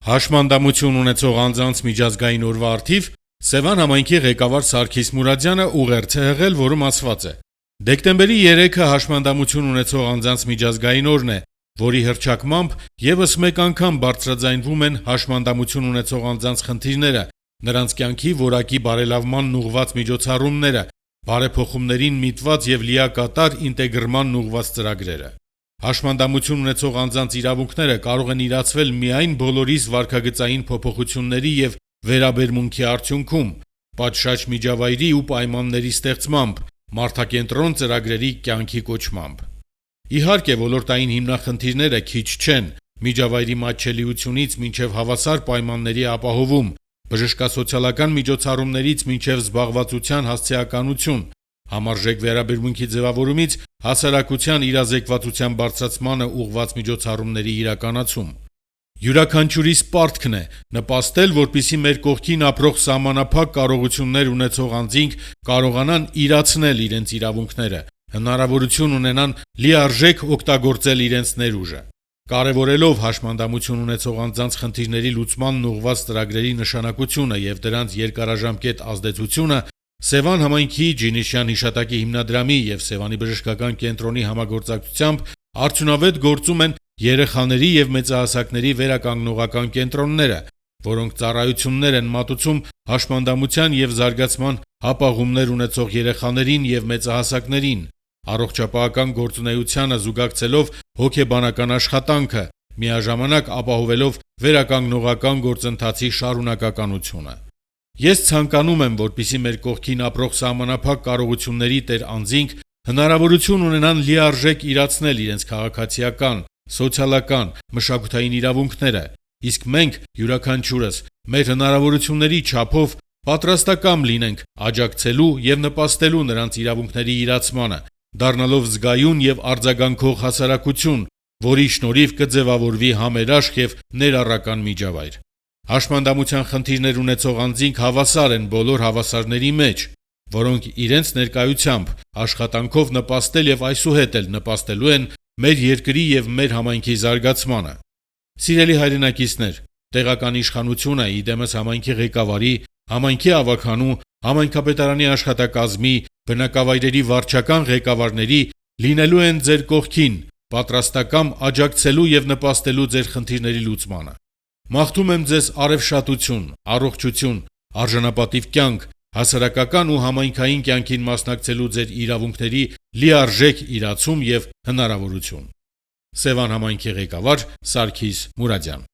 Հաշմանդամություն ունեցող անձանց միջազգային օրվա առթիվ Սևան համայնքի ղեկավար Սարգիս Մուրադյանը ուղերձ է հղել, որում ասված է. «Դեկտեմբերի 3-ը հաշմանդամություն ունեցող անձանց միջազգային օրն է, որի հռչակմամբ եւս մեկ անգամ բարձրաձայնվում են հաշմանդամություն ունեցող անձանց խնդիրները, նրանց կյանքի որակի բարելավմանն ուղղված միջոցառումները, բարեփոխումներին միտված եւ լիակատար ինտեգրմանն ուղղված ծրագրերը։ Հաշմանդամություն ունեցող անձանց իրավունքները կարող են իրացվել միայն բոլորիս վարքագծային փոփոխությունների եւ վերաբերմունքի արդյունքում, պատշաճ միջավայրի ու պայմանների ստեղծմամբ, մարդակենտրոն ծրագրերի կյանքի կոչմամբ։ Իհարկե, ոլորտային հիմնախնդիրները քիչ չեն՝ միջավայրի մատչելիությունից մինչև հավասար պայմանների ապահովում, բժշկասոցիալական միջոցառումներից մինչև զբաղվածության հասցեականություն, համարժեք վերաբերմունքի ձևավորումից հասարակության իրազեկվածության բարձրացմանը ուղղված միջոցառումների իրականացում։ Յուրաքանչյուրիս պարտքն է նպաստել, որպեսզի մեր կողքին ապրող սահմանափակ կարողություններ ունեցող անձինք կարողանան իրացնել իրենց իրավունքները, հնարավորություն ունենան լիարժեք օգտագործել իրենց ներուժը։ Կարևորելով հաշմանդամություն ունեցող անձանց խնդիրների լուծմանն ուղղված ծրագրերի նշանակությունը եւ դրանց երկարաժամկետ ազդեցությունը, Սևան համայնքի Ջինիշյան հիշատակի հիմնադրամի եւ Սևանի բժշկական կենտրոնի համագործակցությամբ արդյունավետ գործում են երեխաների եւ մեծահասակների վերականգնողական կենտրոնները, որոնք ծառայություններ են մատուցում հաշմանդամության եւ զարգացման հապաղումներ ունեցող երեխաներին եւ մեծահասակներին, առողջապահական գործունեությանը զուգակցելով հոգեբանական աշխատանքը, միաժամանակ ապահովելով վերականգնողական գործընթացի շարունակականությունը։ Ես ցանկանում եմ, որպեսզի մեր կողքին ապրող սահմանափակ կարողությունների տեր անձինք հնարավորություն ունենան լիարժեք իրացնել իրենց քաղաքացիական, սոցիալական, մշակութային իրավունքները, իսկ մենք յուրաքանչյուրս մեր հնարավորությունների չափով պատրաստակամ լինենք աջակցելու եւ նպաստելու նրանց իրավունքների իրացմանը, դառնալով զգայուն եւ արձագանքող հասարակություն, որի շնորհիվ կձևավորվի համերաշխ եւ ներառական միջավայր։ Հաշմանդամության խնդիրներ ունեցող անձինք հավասար են բոլոր հավասարների մեջ, որոնք իրենց ներկայությամբ աշխատանքով նպաստել եւ այսուհետ էլ նպաստելու են մեր երկրի եւ մեր համայնքի զարգացմանը։ Սիրելի հայրենակիցներ, տեղական իշխանությունը, իդեմս համայնքի ղեկավարի, համայնքի ավագանու, համայնքապետարանի աշխատակազմի, բնակավայրերի վարչական ղեկավարների լինելու են ձեր կողքին, պատրաստակամ աջակցելու եւ նպաստելու ձեր խնդիրների լուծմանը։ Մաղթում եմ ձեզ առևշատություն, առողջություն, արժանապատիվ կյանք, հասարակական ու համայնքային կյանքին մասնակցելու ձեր իրավունքների լիարժեք իրացում եւ հնարավորություն։ Սևան համայնքի ղեկավար Սարգիս Մուրադյան։